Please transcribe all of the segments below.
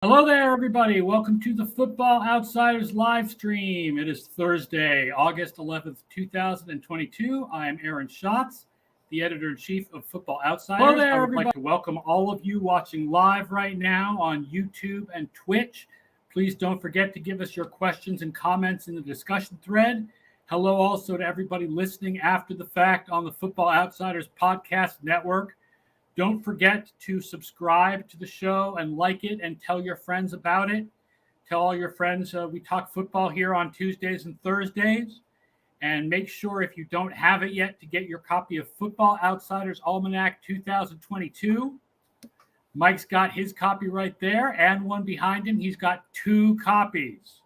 Hello there, everybody. Welcome to the Football Outsiders live stream. It is Thursday, August 11th, 2022. I am Aaron Schatz, the editor-in-chief of Football Outsiders. Hello there, I would like to welcome all of you watching live right now on YouTube and Twitch. Please don't forget to give us your questions and comments in the discussion thread. Hello also to everybody listening after the fact on the Football Outsiders podcast network. Don't forget to subscribe to the show and like it and tell your friends about it. Tell all your friends we talk football here on Tuesdays and Thursdays. And make sure, if you don't have it yet, to get your copy of Football Outsiders Almanac 2022. Mike's got his copy right there and one behind him. He's got 2 copies.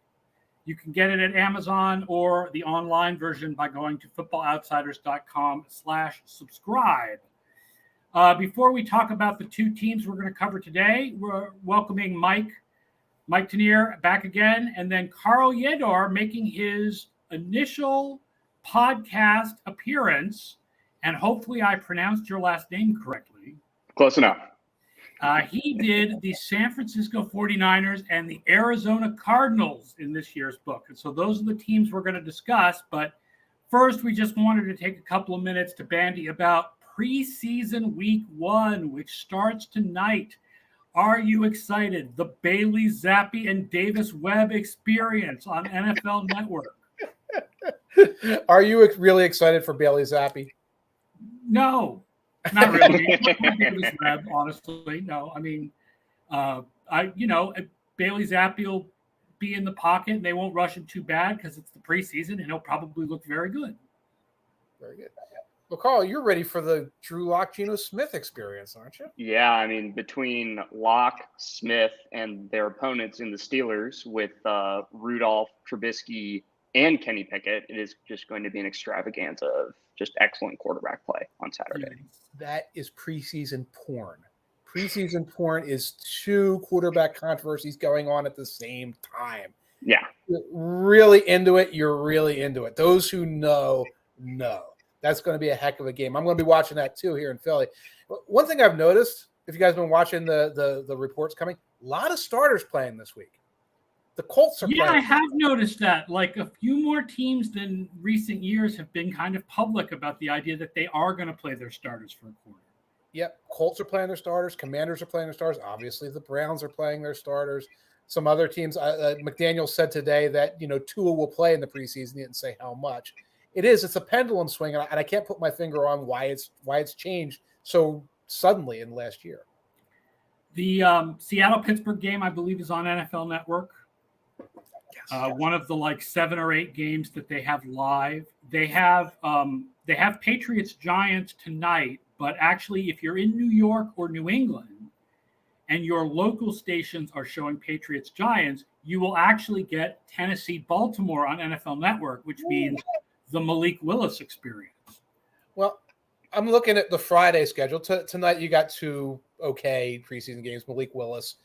You can get it at Amazon or the online version by going to footballoutsiders.com/subscribe. Before we talk about the 2 teams we're going to cover today, we're welcoming Mike Tanier back again, and then Carl Yedor making his initial podcast appearance. And hopefully I pronounced your last name correctly. Close enough. He did the San Francisco 49ers and the Arizona Cardinals in this year's book. And so those are the teams we're going to discuss. But first, we just wanted to take a couple of minutes to bandy about Preseason Week 1, which starts tonight. Are you excited? The Bailey Zappi and Davis Webb experience on NFL Network. Are you really excited for Bailey Zappi? No, not really. Davis Webb, honestly, no. I mean, Bailey Zappi will be in the pocket and they won't rush him too bad because it's the preseason, and he'll probably look very good. Very good. Well, Carl, you're ready for the Drew Lock, Geno Smith experience, aren't you? Yeah, I mean, between Locke, Smith, and their opponents in the Steelers with Rudolph, Trubisky, and Kenny Pickett, it is just going to be an extravaganza of just excellent quarterback play on Saturday. That is preseason porn. Preseason porn is 2 quarterback controversies going on at the same time. Yeah. You're really into it. You're really into it. Those who know. That's going to be a heck of a game. I'm going to be watching that too here in Philly. One thing I've noticed, if you guys have been watching the reports coming, a lot of starters playing this week. The Colts are playing. Yeah, I have noticed that. Like, a few more teams than recent years have been kind of public about the idea that they are going to play their starters for a quarter. Yep, Colts are playing their starters. Commanders are playing their starters. Obviously, the Browns are playing their starters. Some other teams, McDaniel said today that, Tua will play in the preseason. He didn't say how much. It's a pendulum swing, and I can't put my finger on why it's changed so suddenly in the last year. The Seattle-Pittsburgh game, I believe, is on NFL Network. Yes. One of the 7 or 8 games that they have live. They have Patriots-Giants tonight, but actually, if you're in New York or New England and your local stations are showing Patriots-Giants, you will actually get Tennessee-Baltimore on NFL Network, which means the Malik Willis experience. Well, I'm looking at the Friday schedule. Tonight you got 2 okay preseason games, Malik Willis.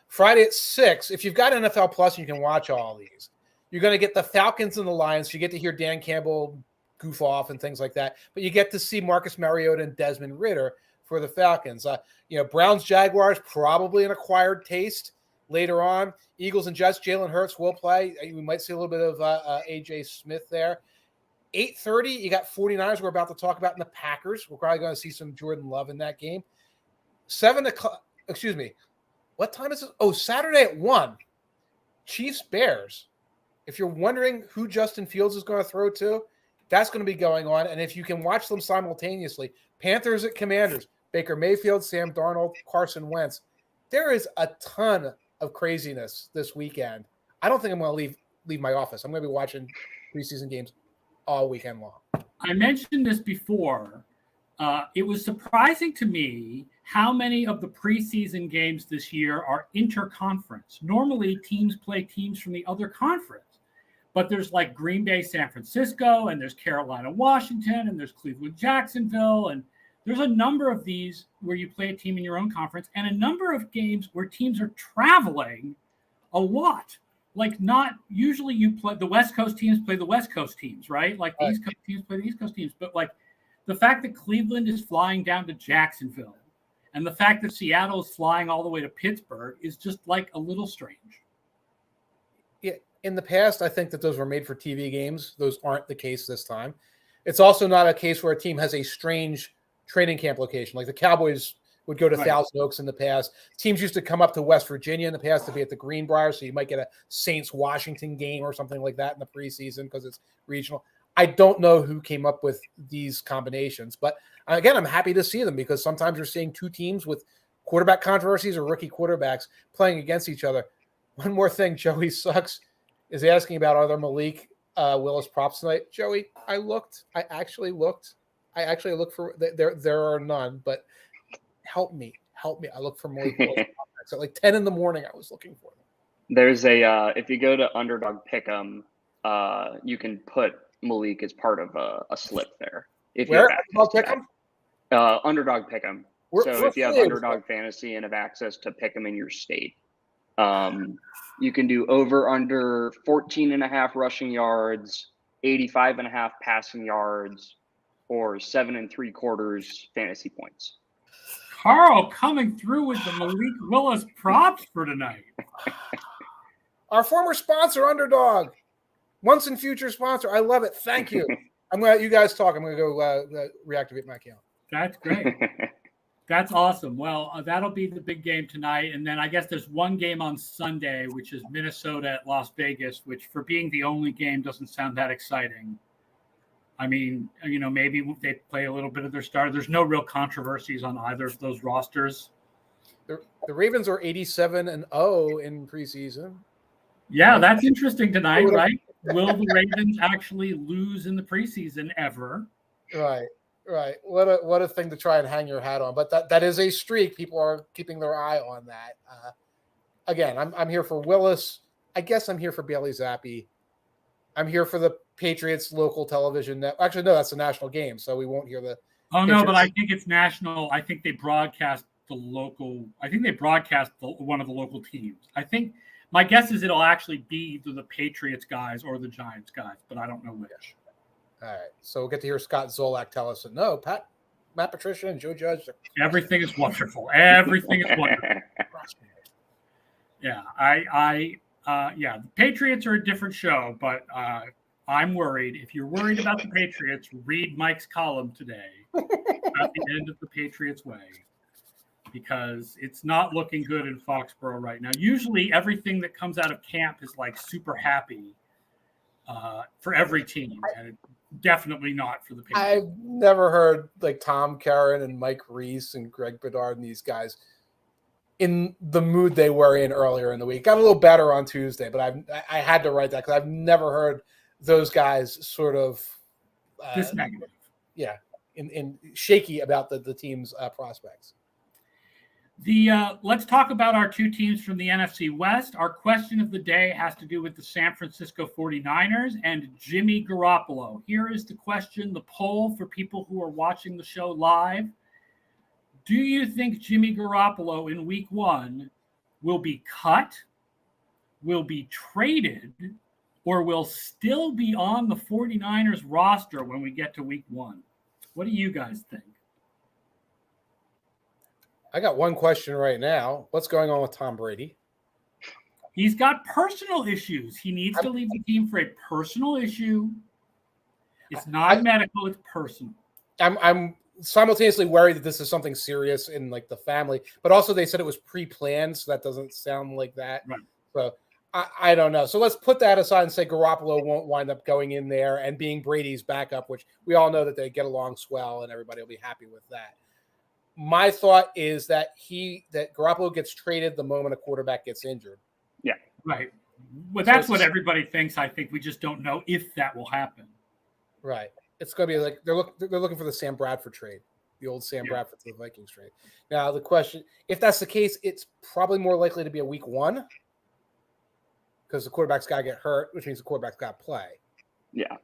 Friday at 6, if you've got NFL Plus, you can watch all these. You're going to get the Falcons and the Lions. So you get to hear Dan Campbell goof off and things like that. But you get to see Marcus Mariota and Desmond Ridder for the Falcons. Browns, Jaguars, probably an acquired taste later on. Eagles and Jets, Jalen Hurts will play. We might see a little bit of A.J. Smith there. 8:30, you got 49ers we're about to talk about, in the Packers. We're probably going to see some Jordan Love in that game. 7 o'clock, excuse me. What time is it? Oh, Saturday at 1. Chiefs, Bears. If you're wondering who Justin Fields is going to throw to, that's going to be going on. And if you can watch them simultaneously, Panthers at Commanders, Baker Mayfield, Sam Darnold, Carson Wentz. There is a ton of craziness this weekend. I don't think I'm going to leave my office. I'm going to be watching preseason games all weekend long. I mentioned this before. It was surprising to me how many of the preseason games this year are interconference. Normally, teams play teams from the other conference, but there's Green Bay, San Francisco, and there's Carolina, Washington, and there's Cleveland, Jacksonville, and there's a number of these where you play a team in your own conference, and a number of games where teams are traveling a lot. Not usually you play the West Coast teams play the West Coast teams, right? The East Coast teams play the East Coast teams. But the fact that Cleveland is flying down to Jacksonville And the fact that Seattle is flying all the way to Pittsburgh is just like a little strange. Yeah, in the past, I think that those were made for TV games. Those aren't the case this time. It's also not a case where a team has a strange training camp location. Like the Cowboys would go to Thousand Oaks in the past. Teams used to come up to West Virginia in the past to be at the Greenbrier, so you might get a Saints-Washington game or something like that in the preseason because it's regional. I don't know who came up with these combinations, but again, I'm happy to see them because sometimes you're seeing two teams with quarterback controversies or rookie quarterbacks playing against each other. One more thing, Joey Sucks is asking about are there Malik Willis props tonight. Joey, I actually looked for there are none, but help me. I look for Malik Willis props. At like 10 in the morning, I was looking for them. There's a if you go to Underdog Pick'em, you can put Malik as part of a slip there. If you have access to that. Underdog Pick'em. So if you have Underdog Fantasy and have access to Pick'em in your state, you can do over under 14.5 rushing yards, 85.5 passing yards, or 7 3/4 fantasy points. Carl coming through with the Malik Willis props for tonight. Our former sponsor, Underdog. Once and future sponsor. I love it. Thank you. I'm going to let you guys talk. I'm going to go reactivate my account. That's great. That's awesome. Well, that'll be the big game tonight. And then I guess there's one game on Sunday, which is Minnesota at Las Vegas, which for being the only game doesn't sound that exciting. I mean, maybe they play a little bit of their starter. There's no real controversies on either of those rosters. The Ravens are 87-0 in preseason. Yeah, that's interesting tonight, right? Will the Ravens actually lose in the preseason ever? Right. What a thing to try and hang your hat on. But that is a streak. People are keeping their eye on that. Again, I'm here for Willis. I guess I'm here for Bailey Zappi. I'm here for the Patriots local television. Actually, no, that's a national game, so we won't hear the. Oh Patriots. No, but I think it's national. I think they broadcast the local. I think they broadcast one of the local teams. I think my guess is it'll actually be either the Patriots guys or the Giants guys, but I don't know which. All right, so we'll get to hear Scott Zolak tell us. No, Matt Patricia and Joe Judge. Everything is wonderful. Everything is wonderful. Yeah, the Patriots are a different show, but I'm worried. If you're worried about the Patriots, read Mike's column today at the end of the Patriots way, because it's not looking good in Foxborough right now. Usually everything that comes out of camp is like super happy for every team, and it's definitely not for the Patriots. I've never heard like Tom Karen and Mike Reese and Greg Bedard and these guys in the mood they were in earlier in the week. Got a little better on Tuesday, but I had to write that because I've never heard those guys sort of this negative. Yeah, in shaky about the team's prospects. Let's talk about our two teams from the NFC West. Our question of the day has to do with the San Francisco 49ers and Jimmy Garoppolo. Here is the question, the poll for people who are watching the show live. Do you think Jimmy Garoppolo in week 1 will be cut, will be traded, or will still be on the 49ers roster when we get to week 1? What do you guys think? I got one question right now. What's going on with Tom Brady? He's got personal issues. He needs to leave the team for a personal issue. It's not medical, it's personal. I'm simultaneously worried that this is something serious in like the family, but also they said it was pre-planned, so that doesn't sound like that. Right. So I don't know. So let's put that aside and say Garoppolo won't wind up going in there and being Brady's backup, which we all know that they get along swell and everybody will be happy with that. My thought is that Garoppolo gets traded the moment a quarterback gets injured. Yeah, right. Well, that's what everybody thinks. I think we just don't know if that will happen. Right. It's going to be like they're looking for the Sam Bradford trade, the old Sam Bradford to the Vikings trade. Now, the question, if that's the case, it's probably more likely to be a week 1 because the quarterback's got to get hurt, which means the quarterback's got to play. Yeah.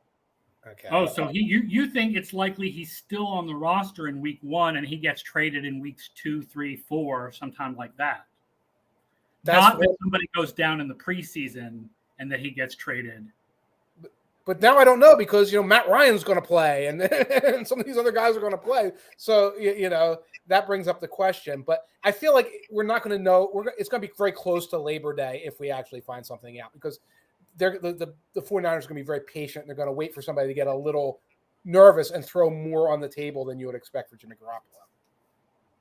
Okay. Oh, so you think it's likely he's still on the roster in week 1 and he gets traded in weeks 2, 3, 4, sometime like that. Not that somebody goes down in the preseason and that he gets traded. But now I don't know because, Matt Ryan's going to play and, and some of these other guys are going to play. So, that brings up the question. But I feel like we're not going to know. It's going to be very close to Labor Day if we actually find something out because the 49ers are going to be very patient. They're going to wait for somebody to get a little nervous and throw more on the table than you would expect for Jimmy Garoppolo.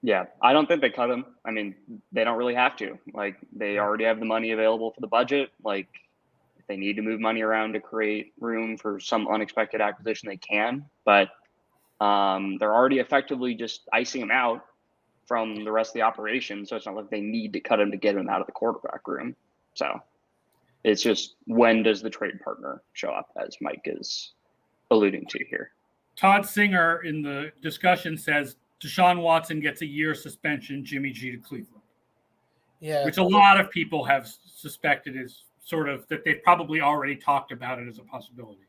Yeah, I don't think they cut him. I mean, they don't really have to. Like, they already have the money available for the budget. Like, if they need to move money around to create room for some unexpected acquisition, they can. But they're already effectively just icing him out from the rest of the operation. So it's not like they need to cut him to get him out of the quarterback room. So it's just, when does the trade partner show up, as Mike is alluding to here? Todd Singer in the discussion says Deshaun Watson gets a year suspension, Jimmy G to Cleveland. Yeah. Which a lot of people have suspected is sort of that they've probably already talked about it as a possibility.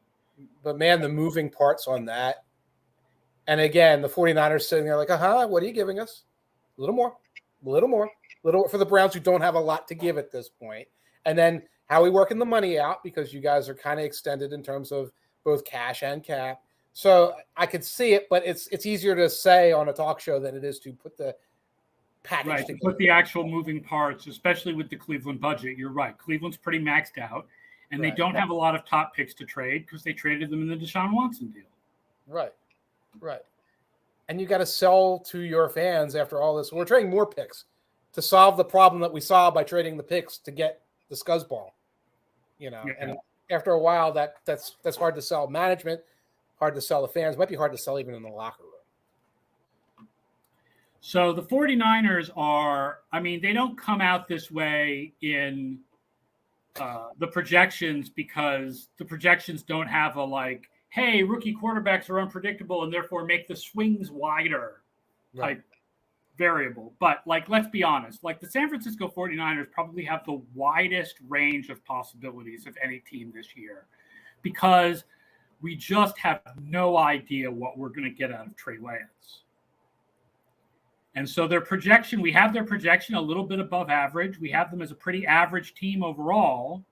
But, man, the moving parts on that. And, again, the 49ers sitting there like, what are you giving us? A little more for the Browns, who don't have a lot to give at this point. And then how are we working the money out, because you guys are kind of extended in terms of both cash and cap. So I could see it, but it's easier to say on a talk show than it is to put the package together. Put the actual moving parts, especially with the Cleveland budget. You're right. Cleveland's pretty maxed out, and they don't have a lot of top picks to trade because they traded them in the Deshaun Watson deal. Right. And you got to sell to your fans after all this. We're trading more picks to solve the problem that we saw by trading the picks to get the scuzzball. And after a while, that's hard to sell management, hard to sell the fans, might be hard to sell even in the locker room. So the 49ers they don't come out this way in the projections, because the projections don't have hey, rookie quarterbacks are unpredictable and therefore make the swings wider type variable. But let's be honest, the San Francisco 49ers probably have the widest range of possibilities of any team this year, because we just have no idea what we're going to get out of Trey Lance. And so we have their projection a little bit above average. We have them as a pretty average team overall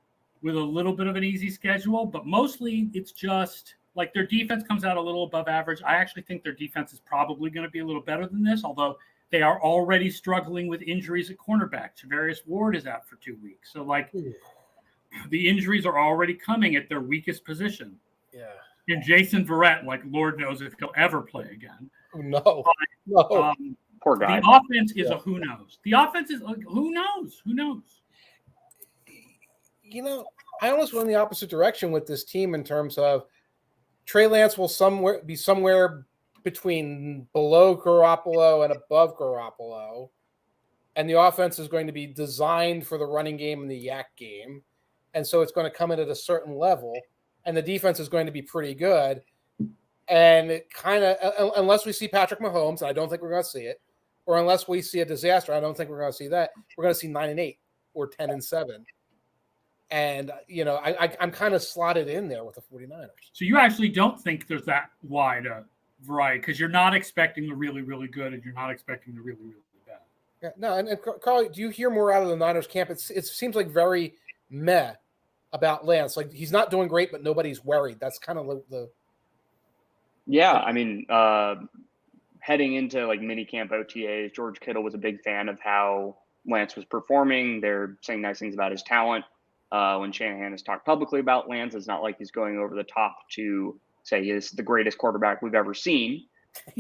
with a little bit of an easy schedule, but mostly it's just their defense comes out a little above average. I actually think their defense is probably going to be a little better than this, although they are already struggling with injuries at cornerback. Javarius Ward is out for 2 weeks. So the injuries are already coming at their weakest position. Yeah. And Jason Verrett, Lord knows if he'll ever play again. No. Poor guy. The offense is a who knows. The offense is who knows? Who knows? I almost went in the opposite direction with this team in terms of Trey Lance will be somewhere between below Garoppolo and above Garoppolo. And the offense is going to be designed for the running game and the yak game. And so it's going to come in at a certain level. And the defense is going to be pretty good. And it kind of, unless we see Patrick Mahomes, and I don't think we're going to see it, or unless we see a disaster, I don't think we're going to see that. We're going to see 9-8 or 10-7. And, I'm kind of slotted in there with the 49ers. So you actually don't think there's that wide a variety, because you're not expecting the really, really good and you're not expecting the really, really bad. Yeah, no, and Carl, do you hear more out of the Niners camp? It seems very meh about Lance. He's not doing great, but nobody's worried. That's kind of the. Yeah, I mean, heading into mini camp OTAs, George Kittle was a big fan of how Lance was performing. They're saying nice things about his talent. When Shanahan has talked publicly about Lance, it's not like he's going over the top to say he's the greatest quarterback we've ever seen.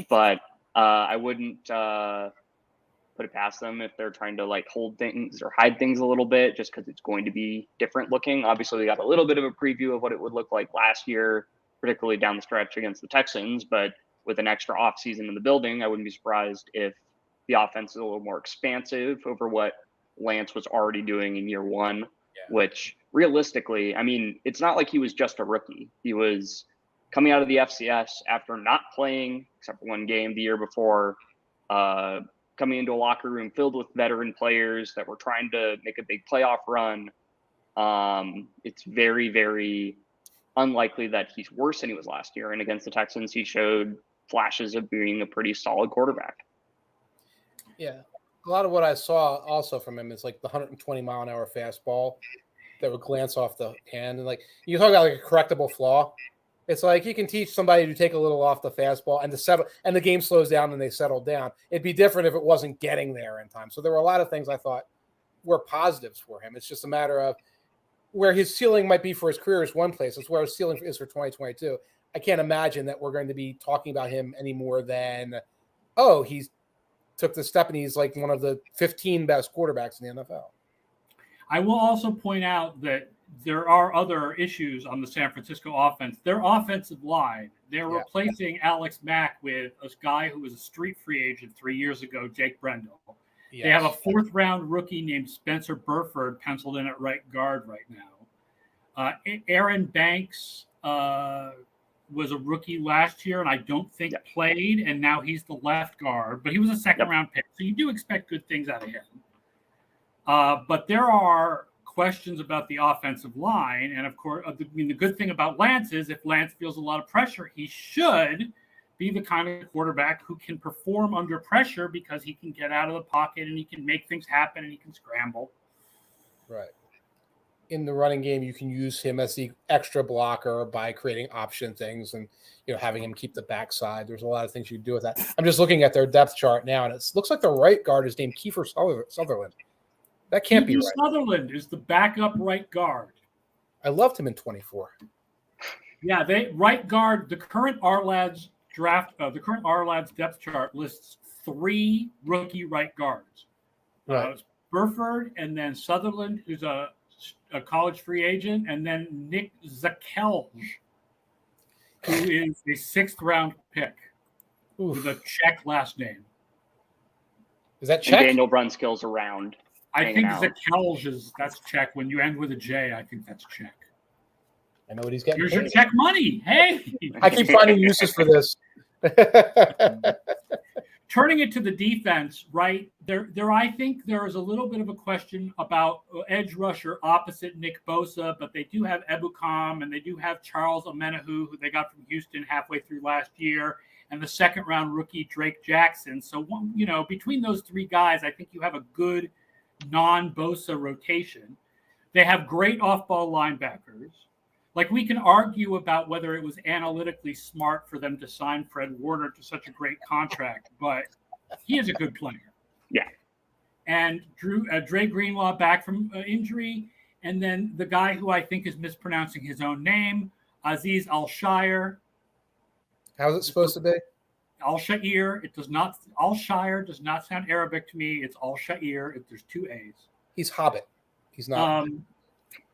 But I wouldn't put it past them if they're trying to hold things or hide things a little bit, just because it's going to be different looking. Obviously, we got a little bit of a preview of what it would look like last year, particularly down the stretch against the Texans. But with an extra offseason in the building, I wouldn't be surprised if the offense is a little more expansive over what Lance was already doing in year one. Which realistically, I mean, it's not like he was just a rookie. He was coming out of the FCS after not playing except for one game the year before, coming into a locker room filled with veteran players that were trying to make a big playoff run. It's very, very unlikely that he's worse than he was last year. And against the Texans, he showed flashes of being a pretty solid quarterback. Yeah. A lot of what I saw also from him is the 120-mile-an-hour fastball. that would glance off the hand. And like you talk about like a correctable flaw. It's like you can teach somebody to take a little off the fastball and to settle, and the game slows down and they settle down. It'd be different if it wasn't getting there in time. So there were a lot of things I thought were positives for him. It's just a matter of where his ceiling might be for his career is one place. It's where his ceiling is for 2022. I can't imagine that we're going to be talking about him any more than, oh, he's took the step and he's like one of the 15 best quarterbacks in the NFL. I will also point out that there are other issues on the San Francisco offense. Their offensive line, they're replacing Alex Mack with a guy who was a street free agent 3 years ago, Jake Brendel. Yes. They have a fourth-round rookie named Spencer Burford penciled in at right guard right now. Aaron Banks was a rookie last year, and I don't think played, and now he's the left guard. But he was a second-round pick, so you do expect good things out of him. But there are questions about the offensive line. And, of course, the good thing about Lance is if Lance feels a lot of pressure, he should be the kind of quarterback who can perform under pressure because he can get out of the pocket and he can make things happen and he can scramble. Right. In the running game, you can use him as the extra blocker by creating option things and, having him keep the backside. There's a lot of things you can do with that. I'm just looking at their depth chart now, and it looks like the right guard is named Kiefer Sutherland. That can't be right. Sutherland is the backup right guard. I loved him in 24. Yeah, right guard. The current R-Lads depth chart lists 3 rookie right guards. Right. Burford, and then Sutherland, who's a college free agent, and then Nick Zakelj, who is a 6th-round pick with a Czech last name. Is that Czech? And Daniel Brunskill's around. I think Zakelj that's Czech. When you end with a J, I think that's Czech. I know what he's getting. Here's your Czech money. Hey! I keep finding uses for this. Turning it to the defense, right, there I think there is a little bit of a question about edge rusher opposite Nick Bosa, but they do have Ebukam and they do have Charles Omenihu, who they got from Houston halfway through last year, and the second-round rookie Drake Jackson. So, between those 3 guys, I think you have a good non-Bosa rotation. They have great off-ball linebackers. Like, we can argue about whether it was analytically smart for them to sign Fred Warner to such a great contract, but he is a good player. Yeah. And Dre Greenlaw back from injury, and then the guy who I think is mispronouncing his own name, Aziz Al-Shire. How's it supposed to be? Al-Shire. Al-Shire does not sound Arabic to me. It's Al-Shire. There's 2 A's. He's Hobbit. He's not.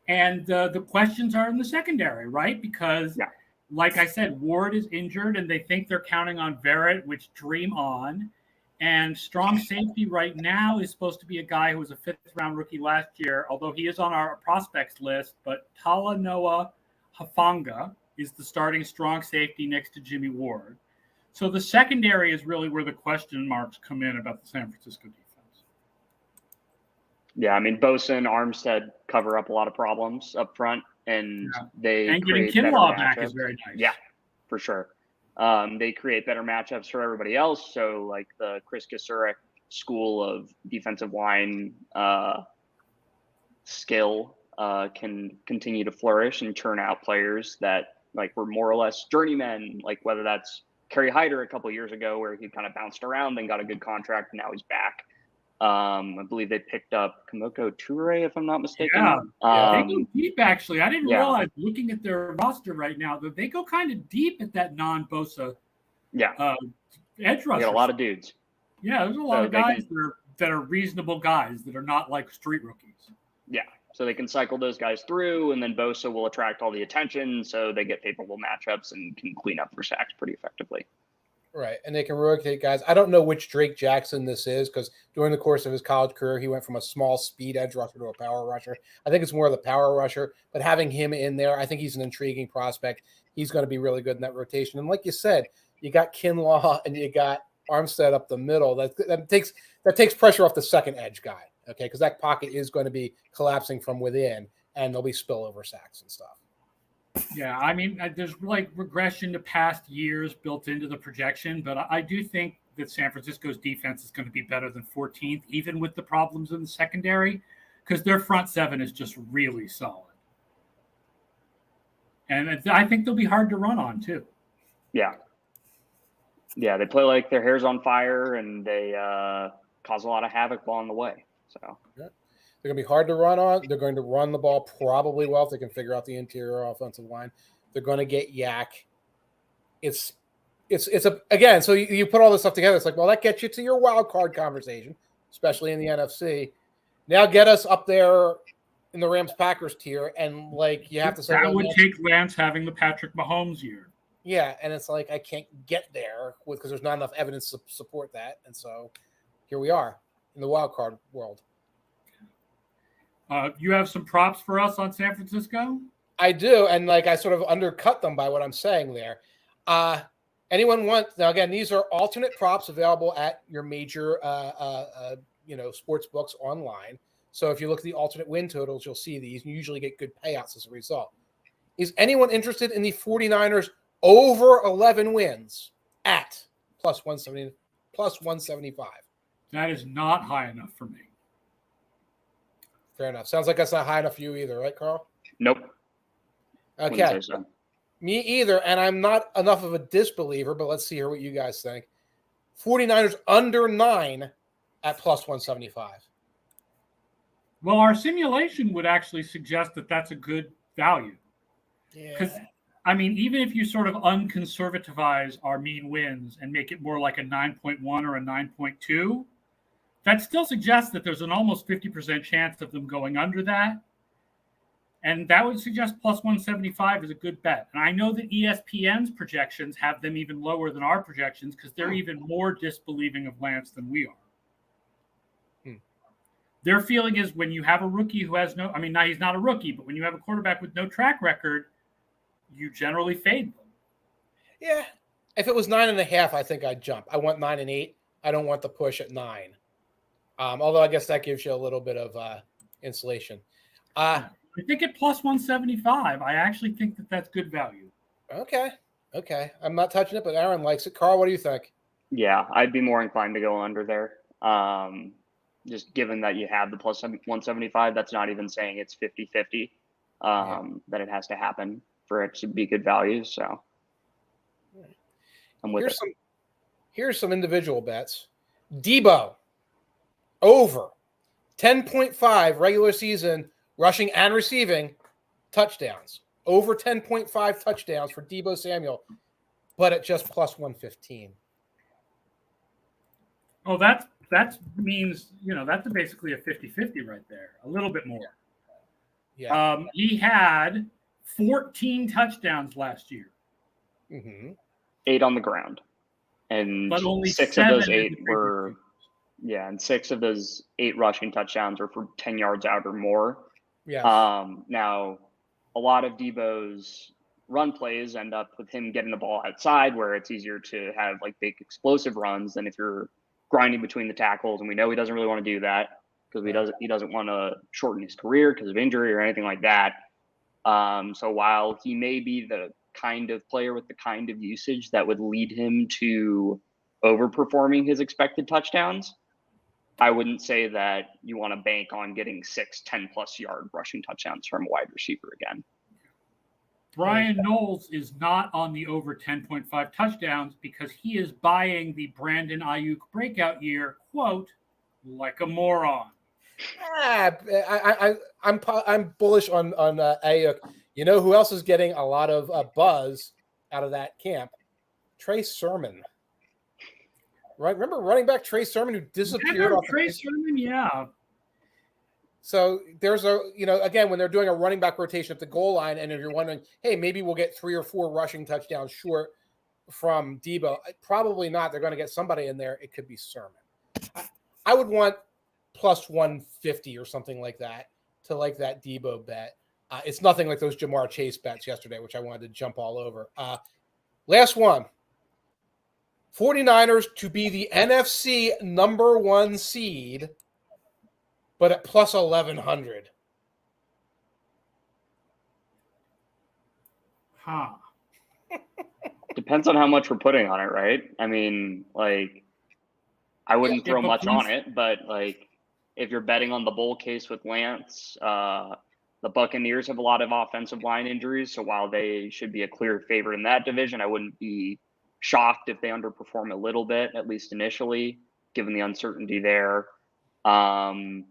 And the questions are in the secondary, right? Because, like I said, Ward is injured, and they think they're counting on Verrett, which dream on. And strong safety right now is supposed to be a guy who was a 5th-round rookie last year, although he is on our prospects list. But Talanoa Hufanga is the starting strong safety next to Jimmy Ward. So the secondary is really where the question marks come in about the San Francisco defense. Yeah, I mean, Bosa and Armstead cover up a lot of problems up front, and getting Kinlaw back is very nice. Yeah, for sure. They create better matchups for everybody else. So, like the Chris Kasurek school of defensive line skill can continue to flourish and churn out players that were more or less journeymen. Like whether that's Kerry Hyder a couple of years ago, where he kind of bounced around and got a good contract, and now he's back. I believe they picked up Kamoko Toure, if I'm not mistaken. They go deep, actually. I didn't realize, looking at their roster right now, that they go kind of deep at that non-Bosa edge rusher. They got a lot of dudes. Yeah, there's a lot of guys that are reasonable guys that are not like street rookies. Yeah, so they can cycle those guys through, and then Bosa will attract all the attention, so they get favorable matchups and can clean up for sacks pretty effectively. Right, and they can rotate guys. I don't know which Drake Jackson this is, because during the course of his college career, he went from a small speed edge rusher to a power rusher. I think it's more of the power rusher, but having him in there, I think he's an intriguing prospect. He's going to be really good in that rotation. And like you said, you got Kinlaw and you got Armstead up the middle. That takes pressure off the second edge guy, okay, because that pocket is going to be collapsing from within, and there'll be spillover sacks and stuff. Yeah, I mean, there's regression to past years built into the projection, but I do think that San Francisco's defense is going to be better than 14th, even with the problems in the secondary. because their front seven is just really solid. And I think they'll be hard to run on, too. Yeah. Yeah, they play like their hair's on fire, and they cause a lot of havoc along the way. So they're going to be hard to run on. They're going to run the ball probably well if they can figure out the interior offensive line. They're going to get yak. It's again, so you put all this stuff together. It's like, well, that gets you to your wild card conversation, especially in the NFC. Now get us up there in the Rams-Packers tier, and like you have to say that would take Lance having the Patrick Mahomes year. Yeah, and it's like I can't get there because there's not enough evidence to support that, and so here we are in the wild card world. You have some props for us on San Francisco? I do, and like I sort of undercut them by what I'm saying there. Anyone want? Now again, these are alternate props available at your major sports books online. So if you look at the alternate win totals, you'll see these. You usually get good payouts as a result. Is anyone interested in the 49ers over 11 wins at plus 170, plus 175? That is not high enough for me. Fair enough. Sounds like that's not high enough for you either, right, Carl? Nope. Okay. So. Me either, and I'm not enough of a disbeliever, but let's see here what you guys think. 49ers under 9 at plus 175. Well, our simulation would actually suggest that that's a good value. Because, I mean, even if you sort of unconservativize our mean wins and make it more like a 9.1 or a 9.2, that still suggests that there's an almost 50% chance of them going under that. And that would suggest plus 175 is a good bet. And I know that ESPN's projections have them even lower than our projections because they're even more disbelieving of Lance than we are. Their feeling is when you have a rookie who has now he's not a rookie, but when you have a quarterback with no track record, you generally fade them. Yeah. If it was 9.5, I think I'd jump. I want 9 and 8. I don't want the push at 9. Although I guess that gives you a little bit of insulation. I think at plus 175, I actually think that that's good value. Okay. I'm not touching it, but Aaron likes it. Carl, what do you think? Yeah, I'd be more inclined to go under there. Just given that you have the plus 175, that's not even saying it's 50-50, that it has to happen for it to be good value. So I'm with it. Here's some individual bets. Debo, over 10.5 regular season rushing and receiving touchdowns. Over 10.5 touchdowns for Debo Samuel, but at just plus 115. Oh, that means, that's basically a 50-50 right there. A little bit more. Yeah. He had 14 touchdowns last year. Mm-hmm. 8 on the ground. And but only 6 of those 8 were, and 6 of those 8 rushing touchdowns were for 10 yards out or more. Yeah. Now, a lot of Debo's run plays end up with him getting the ball outside where it's easier to have like big explosive runs than if you're grinding between the tackles. And we know he doesn't really want to do that because he doesn't want to shorten his career because of injury or anything like that. So while he may be the kind of player with the kind of usage that would lead him to overperforming his expected touchdowns, I wouldn't say that you want to bank on getting 6 10-plus yard rushing touchdowns from a wide receiver again. Brian Knowles is not on the over 10.5 touchdowns because he is buying the Brandon Ayuk breakout year, quote, like a moron. I'm bullish on Ayuk. You know who else is getting a lot of buzz out of that camp? Trey Sermon. Right? Remember running back Trey Sermon who disappeared off Trey Sermon, yeah. So there's again, when they're doing a running back rotation at the goal line, and if you're wondering, hey, maybe we'll get 3 or 4 rushing touchdowns short from Debo. Probably not. They're going to get somebody in there. It could be Sermon. I would want plus 150 or something like that to like that Debo bet. It's nothing like those Jamar Chase bets yesterday, which I wanted to jump all over. Last one. 49ers to be the NFC number 1 seed, but at plus 1,100. Huh. Depends on how much we're putting on it, right? I mean, like, I wouldn't throw much on it, but like, if you're betting on the bull case with Lance, the Buccaneers have a lot of offensive line injuries. So while they should be a clear favorite in that division, I wouldn't be shocked if they underperform a little bit, at least initially, given the uncertainty there. The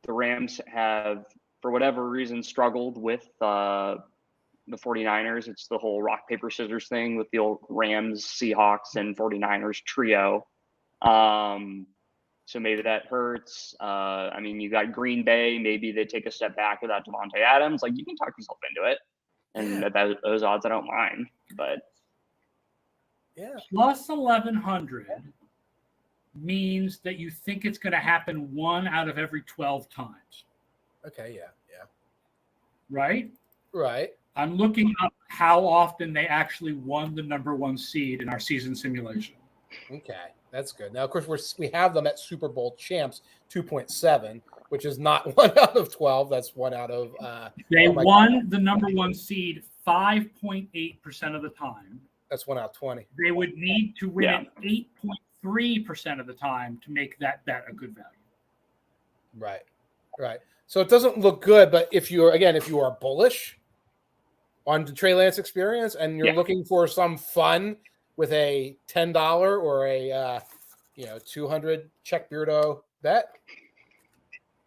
Rams have, for whatever reason, struggled with the 49ers. It's the whole rock, paper, scissors thing with the old Rams, Seahawks, and 49ers trio. So maybe that hurts. I mean, you got Green Bay. Maybe they take a step back without Devontae Adams. Like, you can talk yourself into it. And at those odds, I don't mind. But plus 1,100 means that you think it's going to happen 1 out of every 12 times. Okay, yeah. Right? Right. I'm looking up how often they actually won the number 1 seed in our season simulation. Okay, that's good. Now, of course, we have them at Super Bowl champs 2.7, which is not 1 out of 12. That's 1 out of. They won the number 1 seed 5.8% of the time. That's 1 out of 20. They would need to win it 8.3% of the time to make that bet a good value. Right. So it doesn't look good, but if you are bullish on the Trey Lance experience and you're looking for some fun with a $10 or a 200 check Beardo bet,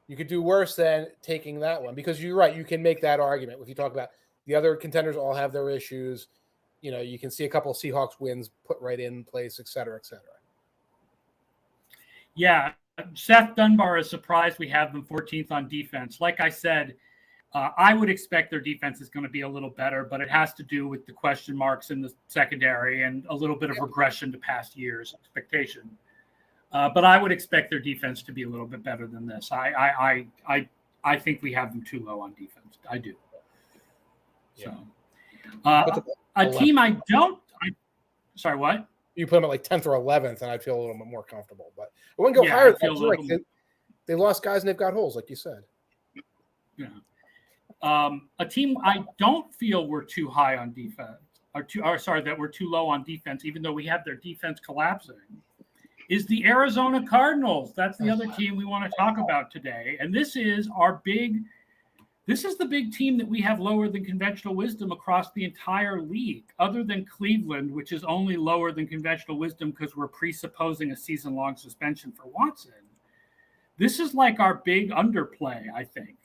you could do worse than taking that one, because you're right. You can make that argument. If you talk about the other contenders, all have their issues. You can see a couple of Seahawks wins put right in place, et cetera, et cetera. Yeah. Seth Dunbar is surprised we have them 14th on defense. Like I said, I would expect their defense is going to be a little better, but it has to do with the question marks in the secondary and a little bit of regression to past years' expectation. But I would expect their defense to be a little bit better than this. I think we have them too low on defense. I do. So, a team I don't. Sorry, what? You put them at like 10th or 11th, and I'd feel a little bit more comfortable. But I wouldn't go higher than that. Like they lost guys and they've got holes, like you said. Yeah. A team I don't feel we're too high on defense, that we're too low on defense, even though we have their defense collapsing, is the Arizona Cardinals. That's the other team we want to talk about today. And this is the big team that we have lower than conventional wisdom across the entire league, other than Cleveland, which is only lower than conventional wisdom because we're presupposing a season-long suspension for Watson. This is like our big underplay, I think.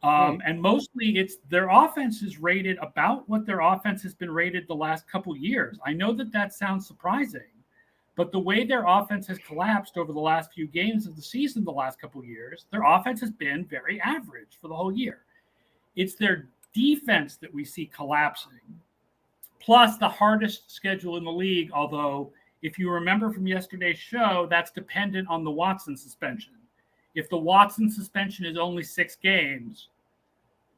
And mostly it's their offense is rated about what their offense has been rated the last couple years. I know that sounds surprising, but the way their offense has collapsed over the last few games of the season the last couple years, their offense has been very average for the whole year. It's their defense that we see collapsing, plus the hardest schedule in the league, although if you remember from yesterday's show, that's dependent on the Watson suspension. If the Watson suspension is only 6 games,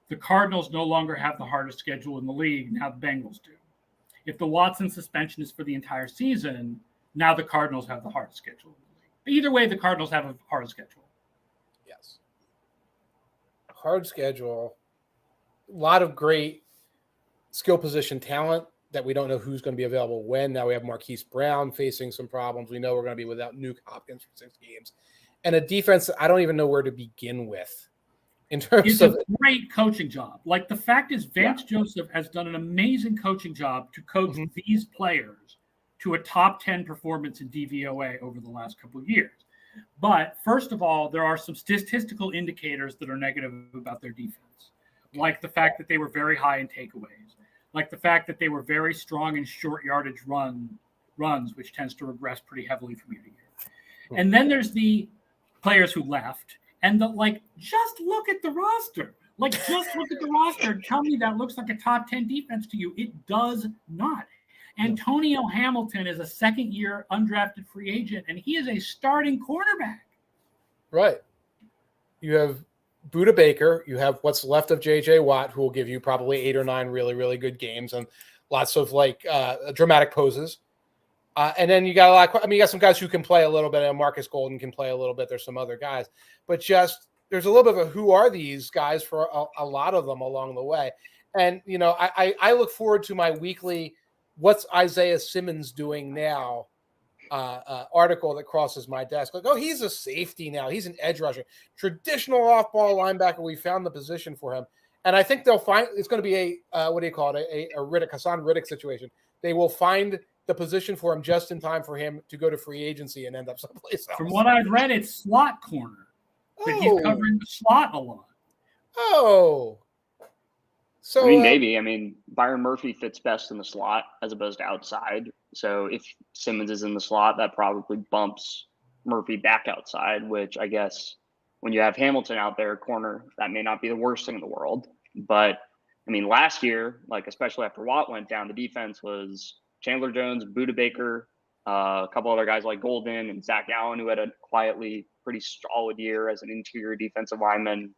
the Cardinals no longer have the hardest schedule in the league. Now the Bengals do. If the Watson suspension is for the entire season, now the Cardinals have the hardest schedule in the league. But either way, the Cardinals have a hard schedule. Yes. Hard schedule. A lot of great skill position talent that we don't know who's going to be available when. Now we have Marquise Brown facing some problems. We know we're going to be without Nuke Hopkins for 6 games. And a defense I don't even know where to begin with in terms of a great coaching job. Like the fact is Vance Joseph has done an amazing coaching job to coach these players to a top 10 performance in DVOA over the last couple of years. But first of all, there are some statistical indicators that are negative about their defense, like the fact that they were very high in takeaways, like the fact that they were very strong in short yardage runs, which tends to regress pretty heavily from year to year. And then there's the players who left, and just look at the roster. Just look at the roster and tell me that looks like a top 10 defense to you. It does not. Antonio Hamilton is a second-year undrafted free agent, and he is a starting cornerback. Right. You have Budda Baker. You have what's left of J.J. Watt, who will give you probably 8 or 9 really, really good games and lots of dramatic poses. And then you got you got some guys who can play a little bit, and Marcus Golden can play a little bit. There's some other guys, but there's a little bit of a who are these guys for a lot of them along the way. And, I look forward to my weekly, what's Isaiah Simmons doing now article that crosses my desk. Like, oh, he's a safety now. He's an edge rusher. Traditional off-ball linebacker. We found the position for him. And I think they'll find it's going to be a what do you call it? A Riddick, Hassan Riddick situation. They will find the position for him just in time for him to go to free agency and end up someplace else. From what I've read, it's slot corner, but he's covering the slot a lot. Oh. So I mean, maybe. I mean, Byron Murphy fits best in the slot as opposed to outside. So if Simmons is in the slot, that probably bumps Murphy back outside, which I guess when you have Hamilton out there, corner, that may not be the worst thing in the world. But I mean, last year, like especially after Watt went down, the defense was Chandler Jones, Budda Baker, a couple other guys like Golden and Zach Allen, who had a quietly pretty solid year as an interior defensive lineman.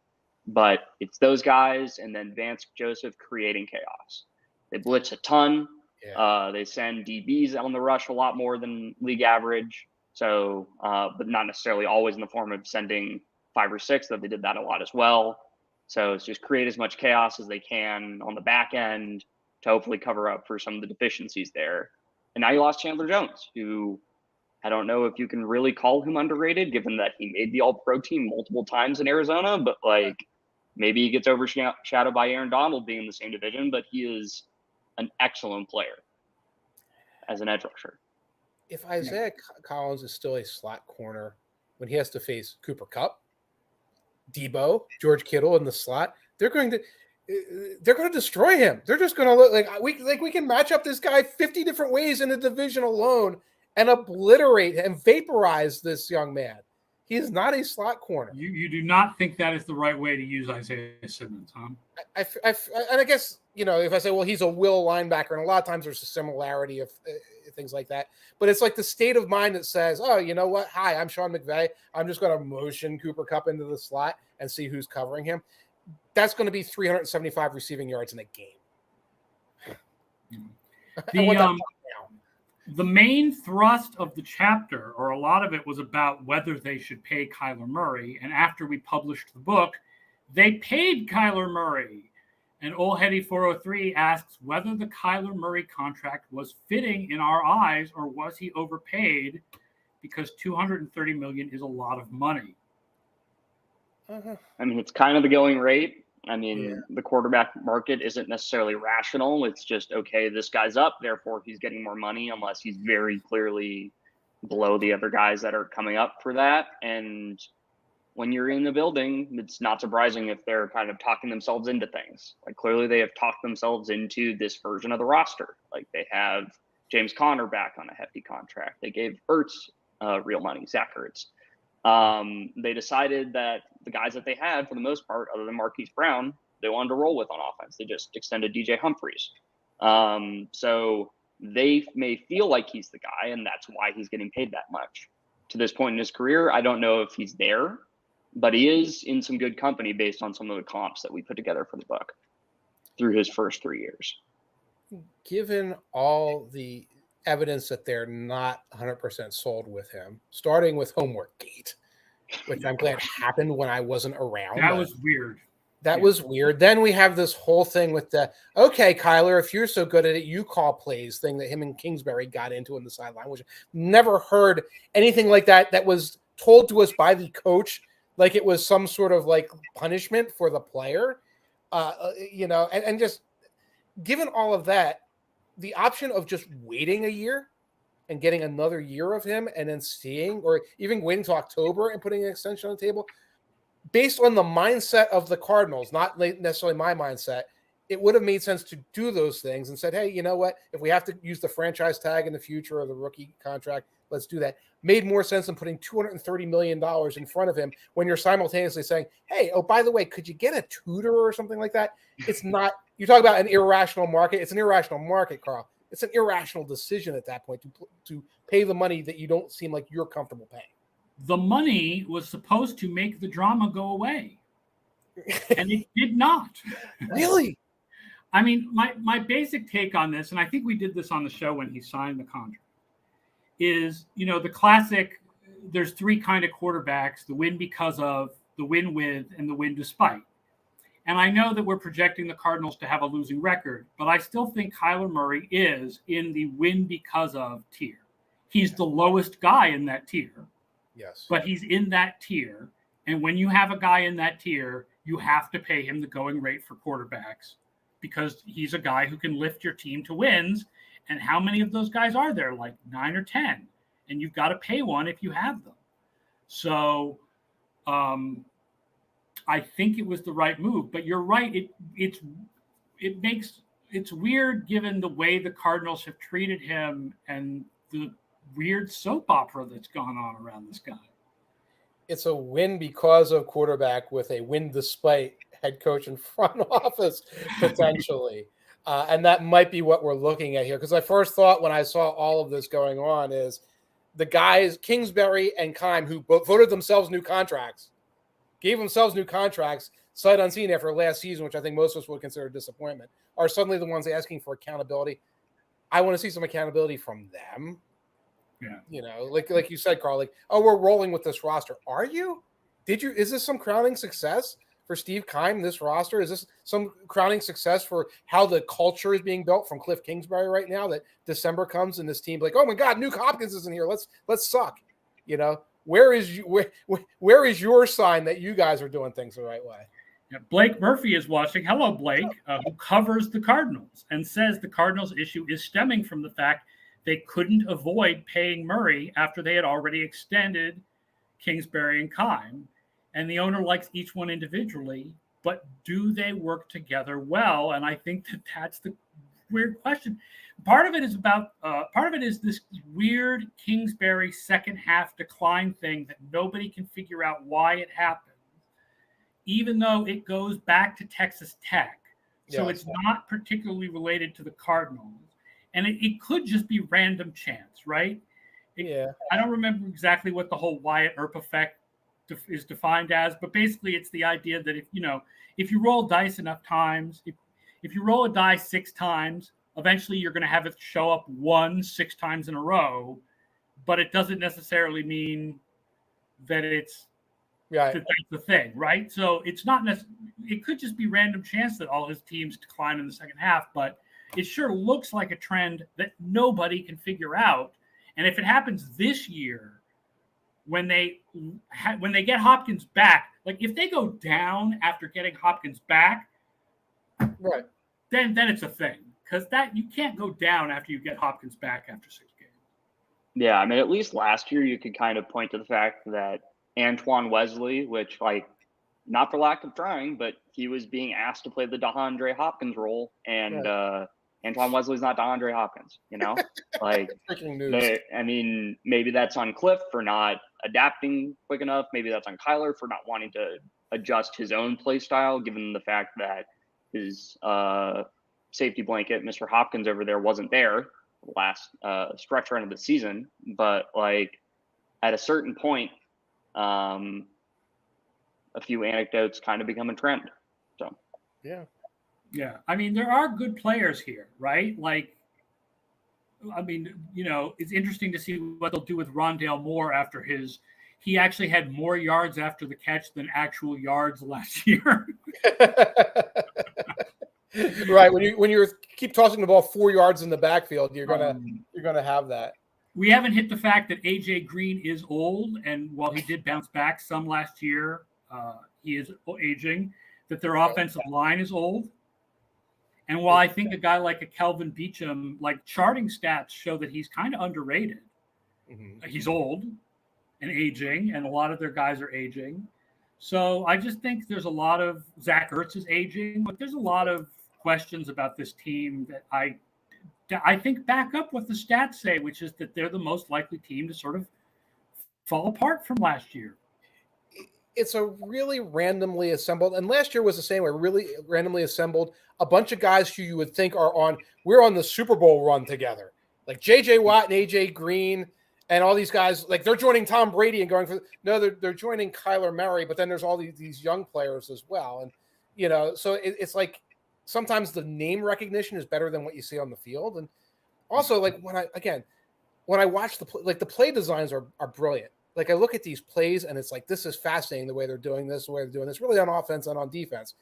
But it's those guys and then Vance Joseph creating chaos. They blitz a ton. Yeah. They send DBs on the rush a lot more than league average. So, but not necessarily always in the form of sending 5 or 6, though they did that a lot as well. So it's just create as much chaos as they can on the back end to hopefully cover up for some of the deficiencies there. And now you lost Chandler Jones, who I don't know if you can really call him underrated, given that he made the All-Pro team multiple times in Arizona, but like maybe he gets overshadowed by Aaron Donald being in the same division, but he is an excellent player as an edge rusher. If Isaiah Collins is still a slot corner when he has to face Cooper Kupp, Debo, George Kittle in the slot, they're going to destroy him. They're just going to look like we can match up this guy 50 different ways in the division alone and obliterate and vaporize this young man. He is not a slot corner. You do not think that is the right way to use Isaiah Simmons, huh? And I guess, you know, if I say, well, he's a will linebacker, and a lot of times there's a similarity of things like that. But it's like the state of mind that says, oh, you know what? Hi, I'm Sean McVay. I'm just going to motion Cooper Kupp into the slot and see who's covering him. That's going to be 375 receiving yards in a game. The main thrust of the chapter, or a lot of it, was about whether they should pay Kyler Murray. And after we published the book, they paid Kyler Murray. And Oldheady403 asks whether the Kyler Murray contract was fitting in our eyes, or was he overpaid, because $230 million is a lot of money. I mean, it's kind of the going rate. I mean, the quarterback market isn't necessarily rational. It's just, okay, this guy's up, therefore he's getting more money, unless he's very clearly below the other guys that are coming up for that. And when you're in the building, it's not surprising if they're kind of talking themselves into things. Like, clearly they have talked themselves into this version of the roster. Like, they have James Conner back on a hefty contract. They gave Ertz real money, Zach Ertz. They decided that the guys that they had, for the most part, other than Marquise Brown, they wanted to roll with on offense. They just extended DJ Humphries. So they may feel like he's the guy, and that's why he's getting paid that much. To this point in his career, I don't know if he's there, but he is in some good company based on some of the comps that we put together for the book through his first 3 years. Given all the evidence that they're not 100% sold with him, starting with Homework Gate, which I'm glad happened when I wasn't around. That was weird. That was weird. Then we have this whole thing with the, okay, Kyler, if you're so good at it, you call plays thing that him and Kingsbury got into on the sideline, which never heard anything like that was told to us by the coach, like it was some sort of like punishment for the player, and just given all of that, the option of just waiting a year and getting another year of him and then seeing, or even waiting till October and putting an extension on the table, based on the mindset of the Cardinals, not necessarily my mindset, it would have made sense to do those things and said, hey, you know what? If we have to use the franchise tag in the future or the rookie contract, let's do that. Made more sense than putting $230 million in front of him when you're simultaneously saying, hey, oh, by the way, could you get a tutor or something like that? It's not, you talk about an irrational market. It's an irrational market, Carl. It's an irrational decision at that point to pay the money that you don't seem like you're comfortable paying. The money was supposed to make the drama go away, and it did not. Really? I mean, my basic take on this, and I think we did this on the show when he signed the contract, is, the classic, there's 3 kind of quarterbacks: the win because of, the win with, and the win despite. And I know that we're projecting the Cardinals to have a losing record, but I still think Kyler Murray is in the win because of tier. He's the lowest guy in that tier. Yes. But he's in that tier. And when you have a guy in that tier, you have to pay him the going rate for quarterbacks because he's a guy who can lift your team to wins. And how many of those guys are there? Like 9 or 10. And you've got to pay one if you have them. So I think it was the right move. But you're right. It's weird given the way the Cardinals have treated him and the weird soap opera that's gone on around this guy. It's a win because of quarterback with a win despite head coach and front office potentially. And that might be what we're looking at here. Because I first thought when I saw all of this going on is the guys, Kingsbury and Keim, who both voted themselves new contracts, gave themselves new contracts, sight unseen after last season, which I think most of us would consider a disappointment, are suddenly the ones asking for accountability. I want to see some accountability from them. Yeah. You know, like you said, Carl, like, oh, we're rolling with this roster. Are you? Is this some crowning success for Steve Keim, this roster? Is this some crowning success for how the culture is being built from Cliff Kingsbury right now that December comes and this team like, oh my God, Nuke Hopkins isn't here. Let's suck. You know, where is your sign that you guys are doing things the right way? Yeah, Blake Murphy is watching. Hello, Blake, who covers the Cardinals and says the Cardinals issue is stemming from the fact they couldn't avoid paying Murray after they had already extended Kingsbury and Keim. And the owner likes each one individually, but do they work together well? And I think that's the weird question. Part of it is this weird Kingsbury second half decline thing that nobody can figure out why it happened, even though it goes back to Texas Tech. So it's not particularly related to the Cardinals. And it could just be random chance, right? I don't remember exactly what the whole Wyatt Earp effect is defined as, but basically it's the idea that if you roll dice enough times, if you roll a die 6 times, eventually you're going to have it show up 6 times in a row, but it doesn't necessarily mean that it's that's the thing, right? So it's not it could just be random chance that all his teams decline in the second half, but it sure looks like a trend that nobody can figure out. And if it happens this year, when they get Hopkins back, like if they go down after getting Hopkins back, right, then it's a thing, because that you can't go down after you get Hopkins back after 6 games. Yeah, I mean, at least last year you could kind of point to the fact that Antoine Wesley, which, like, not for lack of trying, but he was being asked to play the DeAndre Hopkins role, and Antoine Wesley's not DeAndre Hopkins, you know? Like, freaking news. I mean, maybe that's on Cliff for not adapting quick enough. Maybe that's on Kyler for not wanting to adjust his own play style, given the fact that his safety blanket, Mr. Hopkins over there, wasn't there last stretch run of the season. But, like, at a certain point, a few anecdotes kind of become a trend. So, yeah. I mean, there are good players here, right? Like, I mean, it's interesting to see what they'll do with Rondale Moore after he actually had more yards after the catch than actual yards last year. Right. When you keep tossing the ball 4 yards in the backfield, you're gonna have that. We haven't hit the fact that AJ Green is old, and while he did bounce back some last year, he is aging. That their offensive line is old. And while I think a guy like a Kelvin Beachum, like charting stats show that he's kind of underrated, he's old and aging, and a lot of their guys are aging. So I just think there's a lot of Zach Ertz is aging, but there's a lot of questions about this team that I think back up what the stats say, which is that they're the most likely team to sort of fall apart from last year. It's a really randomly assembled, and last year was the same way, really randomly assembled, a bunch of guys who you would think we're on the Super Bowl run together. Like J.J. Watt and A.J. Green and all these guys, like they're joining Tom Brady and they're joining Kyler Murray, but then there's all these young players as well. And, so it's like sometimes the name recognition is better than what you see on the field. And also, like, when I watch the play designs are brilliant. Like, I look at these plays and it's like, this is fascinating the way they're doing this, really on offense and on defense.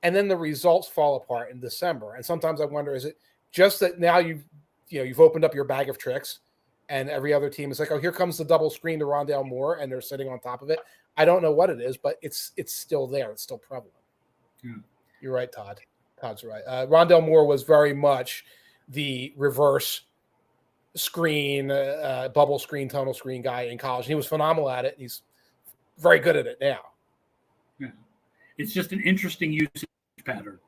And then the results fall apart in December. And sometimes I wonder, is it just that now you've opened up your bag of tricks and every other team is like, oh, here comes the double screen to Rondale Moore, and they're sitting on top of it. I don't know what it is, but it's still there. It's still prevalent. Yeah. You're right, Todd. Todd's right. Rondale Moore was very much the reverse screen, bubble screen, tunnel screen guy in college. He was phenomenal at it. He's very good at it now. Yeah. It's just an interesting usage pattern.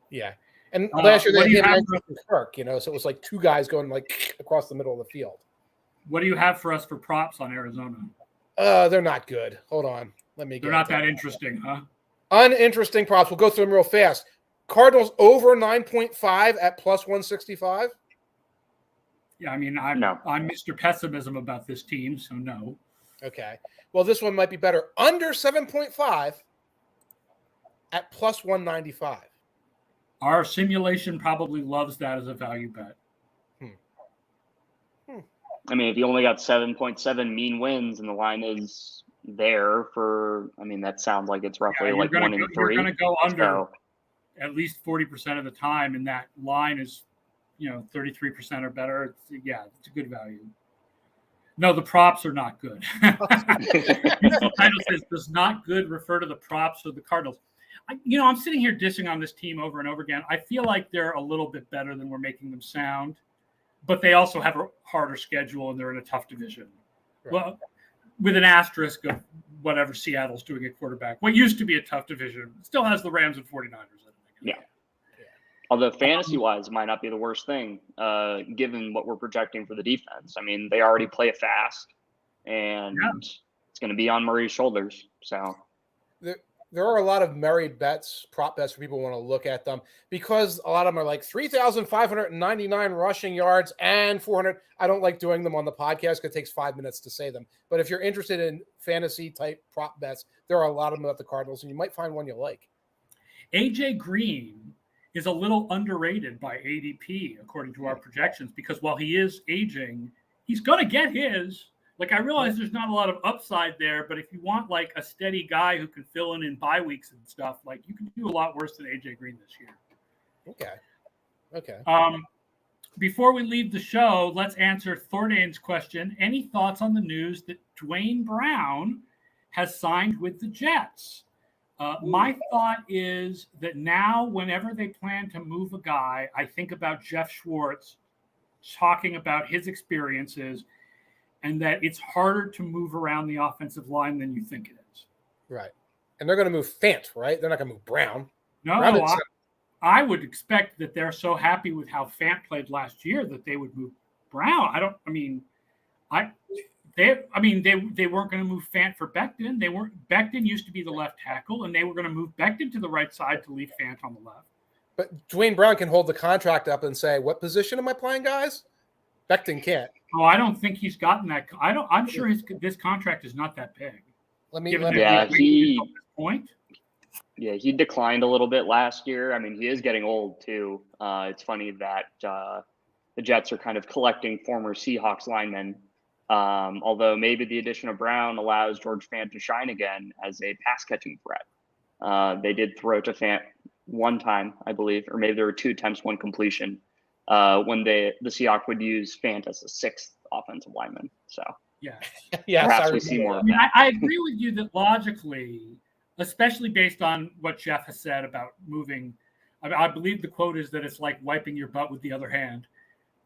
Yeah. And last year they had Kirk, so it was like two guys going like across the middle of the field. What do you have for us for props on Arizona? They're not good. Hold on. They're not that interesting, huh? Uninteresting props. We'll go through them real fast. Cardinals over 9.5 at plus 165. Yeah, I mean, I'm Mr. Pessimism about this team, so no. Okay. Well, this one might be better. Under 7.5 at plus 195. Our simulation probably loves that as a value bet. I mean, if you only got 7.7 mean wins and the line is there for, that sounds like it's roughly like 1 in 3. You're going to go under at least 40% of the time, and that line is, 33% or better. It's a good value. No, the props are not good. The title says, does not good refer to the props of the Cardinals? I'm sitting here dissing on this team over and over again. I feel like they're a little bit better than we're making them sound, but they also have a harder schedule and they're in a tough division. Right. Well, with an asterisk of whatever Seattle's doing at quarterback. What used to be a tough division still has the Rams and 49ers in it. Yeah. Although fantasy-wise, it might not be the worst thing, given what we're projecting for the defense. I mean, they already play it fast, and it's going to be on Murray's shoulders. So there are a lot of married bets, prop bets, for people who want to look at them, because a lot of them are like 3,599 rushing yards and 400. I don't like doing them on the podcast because it takes 5 minutes to say them. But if you're interested in fantasy-type prop bets, there are a lot of them about the Cardinals, and you might find one you like. A.J. Green is a little underrated by ADP, according to our projections, because while he is aging, he's going to get his. Like, I realize there's not a lot of upside there, but if you want, like, a steady guy who can fill in bye weeks and stuff, like, you can do a lot worse than A.J. Green this year. Okay. Before we leave the show, let's answer Thordain's question. Any thoughts on the news that Duane Brown has signed with the Jets? My thought is that now, whenever they plan to move a guy, I think about Jeff Schwartz talking about his experiences and that it's harder to move around the offensive line than you think it is. Right. And they're going to move Fant, right? They're not going to move Brown. No, I would expect that they're so happy with how Fant played last year that they would move Brown. They weren't going to move Fant for Becton. Becton used to be the left tackle, and they were going to move Becton to the right side to leave Fant on the left. But Duane Brown can hold the contract up and say, "What position am I playing, guys?" Becton can't. Oh, I don't think he's gotten that. I'm sure this contract is not that big. He declined a little bit last year. I mean, he is getting old too. It's funny that the Jets are kind of collecting former Seahawks linemen. Although maybe the addition of Brown allows George Fant to shine again as a pass-catching threat. They did throw to Fant one time, I believe, or maybe there were 2 attempts, 1 completion, when the Seahawks would use Fant as a 6th offensive lineman. So perhaps we see more of that. I agree with you that logically, especially based on what Jeff has said about moving, I believe the quote is that it's like wiping your butt with the other hand.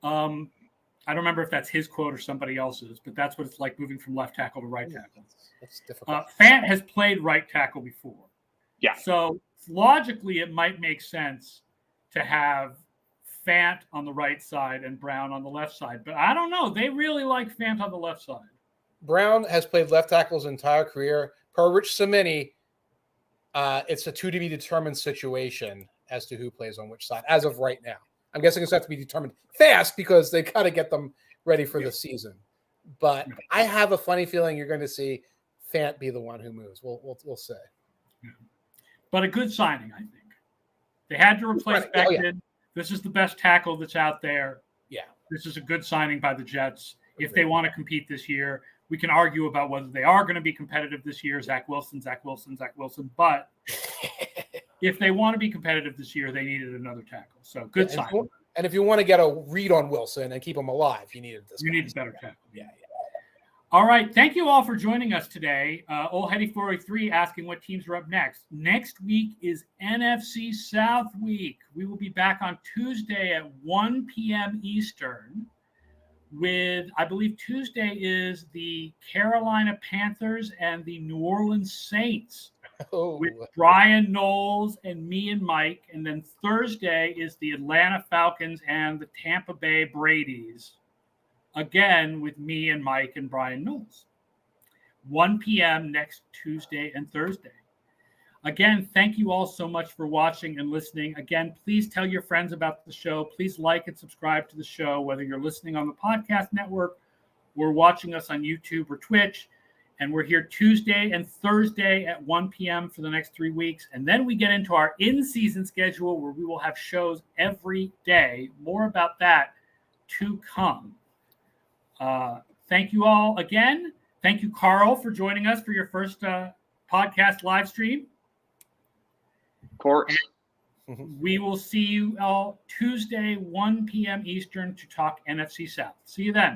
I don't remember if that's his quote or somebody else's, but that's what it's like moving from left tackle to right tackle. That's difficult. Fant has played right tackle before. Yeah. So logically, it might make sense to have Fant on the right side and Brown on the left side. But I don't know. They really like Fant on the left side. Brown has played left tackle his entire career. Per Rich Cimini, it's a to-be-determined situation as to who plays on which side, as of right now. I'm guessing it's going to have to be determined fast because they got to get them ready for the season. But I have a funny feeling you're going to see Fant be the one who moves. We'll say. Yeah. But a good signing, I think. They had to replace Becton. Yeah. This is the best tackle that's out there. Yeah. This is a good signing by the Jets. If they want to compete this year, we can argue about whether they are going to be competitive this year. Zach Wilson. But if they want to be competitive this year, they needed another tackle. So good signing. And if you want to get a read on Wilson and keep him alive, you need this. You need a better tackle. Yeah. All right. Thank you all for joining us today. Old Hetty 403 asking what teams are up next. Next week is NFC South week. We will be back on Tuesday at 1 p.m. Eastern with, I believe Tuesday is the Carolina Panthers and the New Orleans Saints. With Brian Knowles and me and Mike. And then Thursday is the Atlanta Falcons and the Tampa Bay Brady's. Again, with me and Mike and Brian Knowles. 1 p.m. next Tuesday and Thursday. Again, thank you all so much for watching and listening. Again, please tell your friends about the show. Please like and subscribe to the show, whether you're listening on the podcast network or watching us on YouTube or Twitch. And we're here Tuesday and Thursday at 1 p.m. for the next 3 weeks. And then we get into our in-season schedule where we will have shows every day. More about that to come. Thank you all again. Thank you, Carl, for joining us for your first podcast live stream. Of course. And we will see you all Tuesday, 1 p.m. Eastern to talk NFC South. See you then.